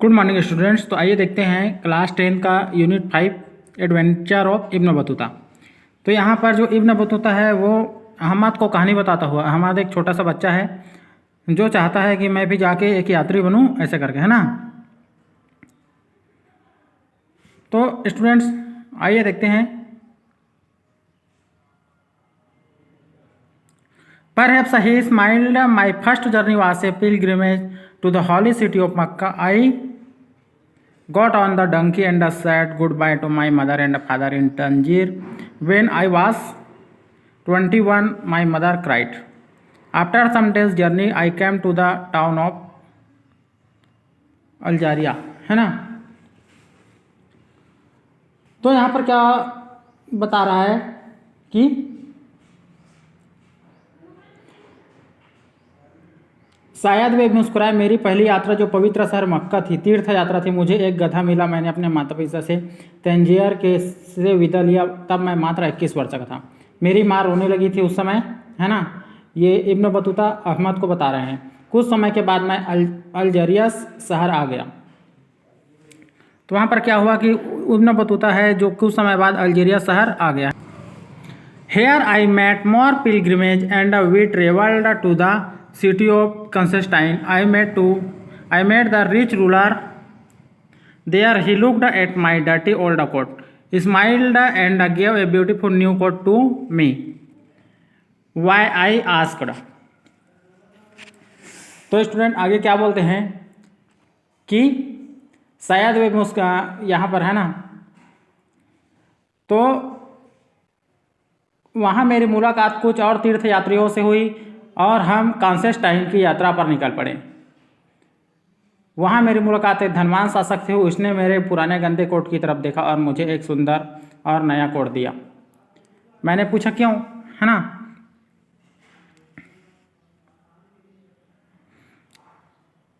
Good morning students. तो आइए देखते हैं क्लास 10 का unit 5 adventure of Ibn Battuta. तो यहाँ पर जो इब्न बतूता है वो अहमद को कहानी बताता हुआ, अहमद एक छोटा सा बच्चा है जो चाहता है कि मैं भी जाके एक यात्री बनूं, ऐसे करके, है ना। तो स्टूडेंट्स आइए देखते हैं। Perhaps he smiled. My first journey was a pilgrimage to the holy city of Mecca. I got on the donkey and said goodbye to my mother and father in Tangier. When I was 21, my mother cried. After some days' journey, I came to the town of Algeria, है ना। तो यहाँ पर क्या बता रहा है कि शायद वे मुस्कुराए। मेरी पहली यात्रा जो पवित्र शहर मक्का थी, तीर्थ यात्रा थी। मुझे एक गधा मिला। मैंने अपने माता पिता से तंजियर के से विदा लिया। तब मैं मात्र 21 वर्ष का था। मेरी माँ रोने लगी थी उस समय, है ना। ये इब्न बतूता अहमद को बता रहे हैं। कुछ समय के बाद मैं अल्जीरिया शहर आ गया। तो वहाँ पर क्या हुआ कि इब्न बतूता है जो कुछ समय बाद अल्जीरिया शहर आ गया। Here I met more pilgrimage and we traveled to the city of Constantine. I met the rich ruler there. He looked at my dirty old coat, smiled and gave a beautiful new coat to me. Why, I asked. तो student आगे क्या बोलते हैं कि शायद वे मुस्का यहाँ पर है ना। तो वहाँ मेरी मुलाकात कुछ और तीर्थ यात्रियों से हुई और हम कॉन्स्टेंटाइन की यात्रा पर निकल पड़े। वहाँ मेरी मुलाकात एक धनवान शासक से हुई। उसने मेरे पुराने गंदे कोट की तरफ देखा और मुझे एक सुंदर और नया कोट दिया। मैंने पूछा क्यों, है ना।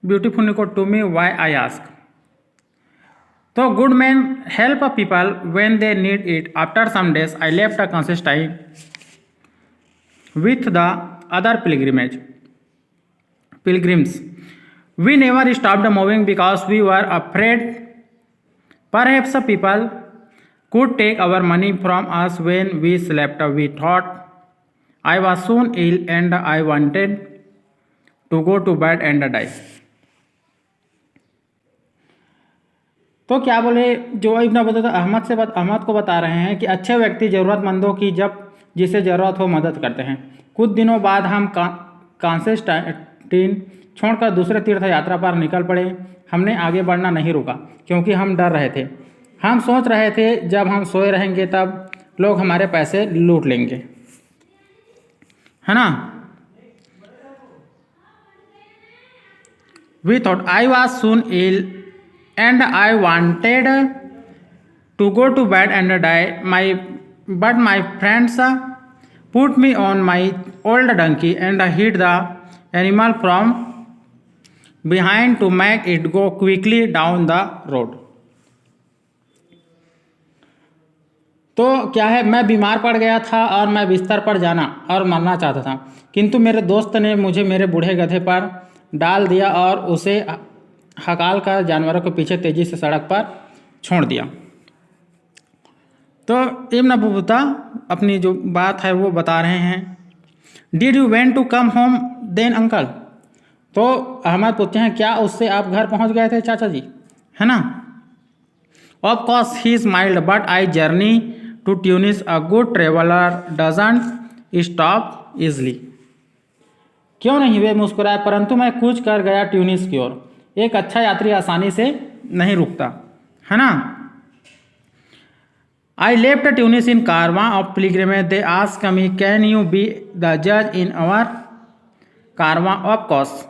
Beautiful quote to me, why, I ask. तो good man help people when they need it. After some days I left Constantine with the other pilgrims. We never stopped moving because we were afraid. Perhaps people could take our money from us when we slept. We thought. I was soon ill and I wanted to go to bed and die. तो क्या बोले जो Ibn Battuta Ahmad को बता रहे हैं कि अच्छे व्यक्ति ज़रूरतमंदों की जब जिसे ज़रूरत हो मदद करते हैं। कुछ दिनों बाद हम कॉन्स्टेंटाइन छोड़कर दूसरे तीर्थ यात्रा पर निकल पड़े। हमने आगे बढ़ना नहीं रुका क्योंकि हम डर रहे थे। हम सोच रहे थे जब हम सोए रहेंगे तब लोग हमारे पैसे लूट लेंगे, है ना। We thought. I was soon ill and I wanted to go to bed and die. But my friends put me on my old donkey and hit the animal from behind to make it go quickly down the road. तो क्या है, मैं बीमार पड़ गया था और मैं बिस्तर पर जाना और मरना चाहता था, किंतु मेरे दोस्त ने मुझे मेरे बूढ़े गधे पर डाल दिया और उसे हकाल कर जानवरों के पीछे तेजी से सड़क पर छोड़ दिया। तो इब्न बतूता अपनी जो बात है वो बता रहे हैं। Did you went to come home then uncle. तो अहमद पूछते हैं क्या उससे आप घर पहुंच गए थे चाचा जी, है ना। Of course he smiled but I journey to Tunis. A good traveller doesn't stop easily. क्यों नहीं, वे मुस्कुराए, परंतु मैं कूच कर गया ट्यूनिस की ओर। एक अच्छा यात्री आसानी से नहीं रुकता, है ना। I left Tunis in Karwaan of pilgrimage. They asked me can you be the जज in our Karwaan. Of course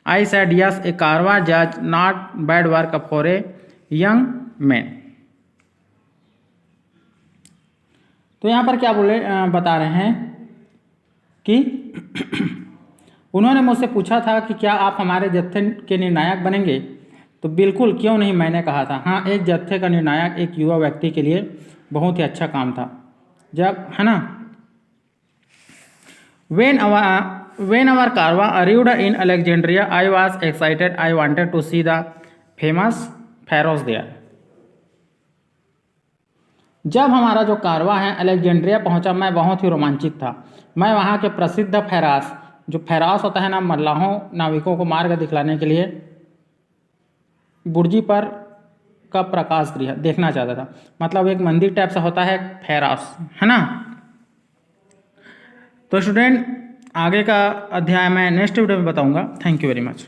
I said yes, ए कारवां जज not bad work for a young man. तो यहाँ पर क्या बता रहे हैं कि उन्होंने मुझसे पूछा था कि क्या आप हमारे जत्थे के निर्णायक बनेंगे। तो बिल्कुल, क्यों नहीं, मैंने कहा था। हाँ, एक जत्थे का निर्णायक एक युवा व्यक्ति के लिए बहुत ही अच्छा काम था जब, है ना। When our Karwaan arrived in Alexandria, I was excited. I wanted to see the famous pharaohs there. जब हमारा जो कारवां है अलेक्जेंड्रिया पहुंचा, मैं बहुत ही रोमांचित था। मैं वहां के प्रसिद्ध फेरास, जो फेरास होता है ना, मल्लाहों नाविकों को मार्ग दिखलाने के लिए बुर्जी पर का प्रकाश गृह देखना चाहता था। मतलब एक मंदिर टाइप सा होता है फेरास, है ना। तो स्टूडेंट, आगे का अध्याय मैं नेक्स्ट वीडियो में बताऊंगा। Thank you very much.